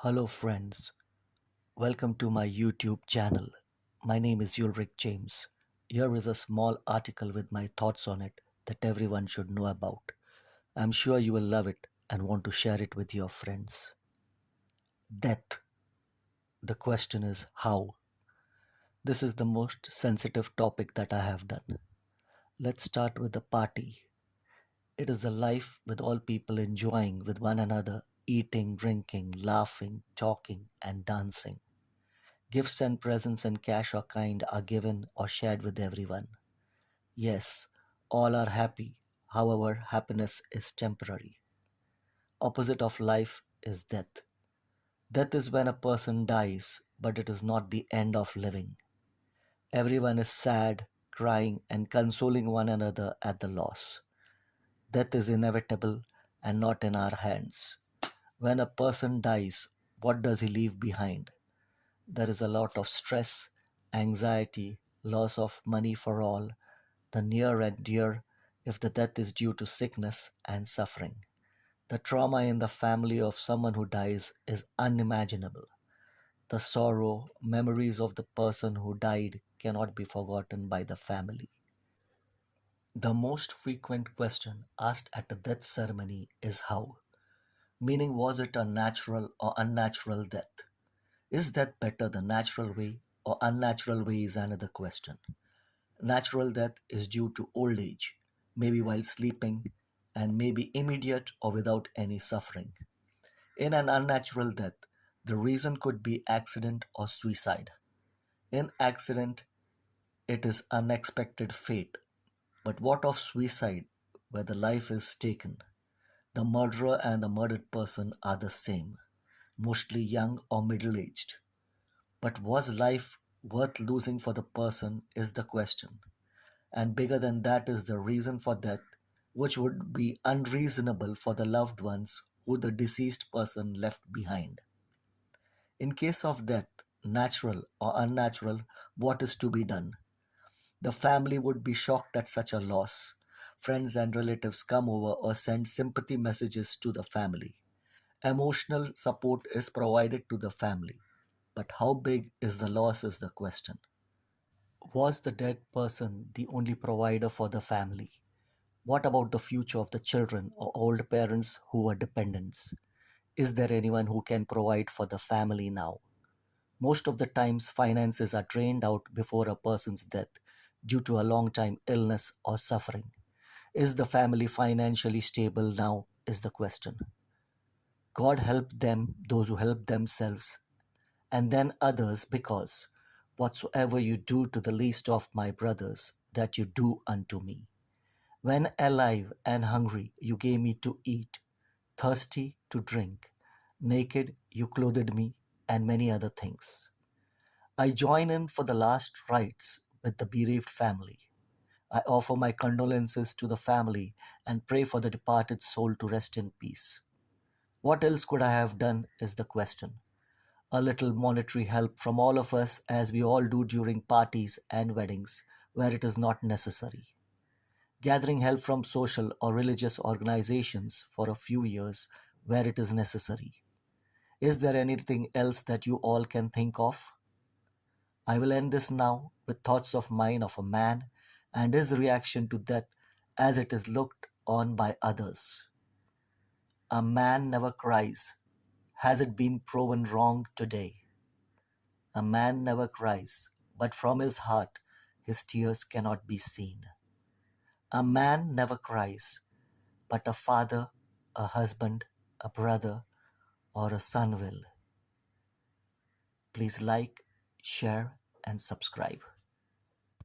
Hello, friends. Welcome to my YouTube channel. My name is Ulrich James. Here is a small article with my thoughts on it that everyone should know about. I'm sure you will love it and want to share it with your friends. Death. The question is how? This is the most sensitive topic that I have done. Let's start with the party. It is a life with all people enjoying with one another, eating, drinking, laughing, talking, and dancing. Gifts and presents and cash or kind are given or shared with everyone. Yes, all are happy. However, happiness is temporary. Opposite of life is death. Death is when a person dies, but it is not the end of living. Everyone is sad, crying, and consoling one another at the loss. Death is inevitable and not in our hands. When a person dies, what does he leave behind? There is a lot of stress, anxiety, loss of money for all, the near and dear if the death is due to sickness and suffering. The trauma in the family of someone who dies is unimaginable. The sorrow, memories of the person who died cannot be forgotten by the family. The most frequent question asked at a death ceremony is how, meaning was it a natural or unnatural death? Is that better the natural way or unnatural way is another question. Natural death is due to old age, maybe while sleeping, and maybe immediate or without any suffering. In an unnatural death, the reason could be accident or suicide. In accident, it is unexpected fate. But what of suicide, where the life is taken? The murderer and the murdered person are the same, mostly young or middle aged. But was life worth losing for the person is the question. And bigger than that is the reason for death, which would be unreasonable for the loved ones who the deceased person left behind. In case of death, natural or unnatural, what is to be done? The family would be shocked at such a loss. Friends and relatives come over or send sympathy messages to the family. Emotional support is provided to the family. But how big is the loss is the question. Was the dead person the only provider for the family? What about the future of the children or old parents who are dependents? Is there anyone who can provide for the family now? Most of the times, finances are drained out before a person's death due to a long time illness or suffering. Is the family financially stable now? Is the question. God help them, those who help themselves, and then others, because whatsoever you do to the least of my brothers, that you do unto me. When alive and hungry, you gave me to eat, thirsty to drink, naked, you clothed me, and many other things. I join in for the last rites with the bereaved family. I offer my condolences to the family and pray for the departed soul to rest in peace. What else could I have done is the question. A little monetary help from all of us, as we all do during parties and weddings where it is not necessary. Gathering help from social or religious organizations for a few years where it is necessary. Is there anything else that you all can think of? I will end this now with thoughts of mine of a man and his reaction to death as it is looked on by others. A man never cries. Has it been proven wrong today? A man never cries, but from his heart his tears cannot be seen. A man never cries, but a father, a husband, a brother, or a son will. Please like, share, and subscribe.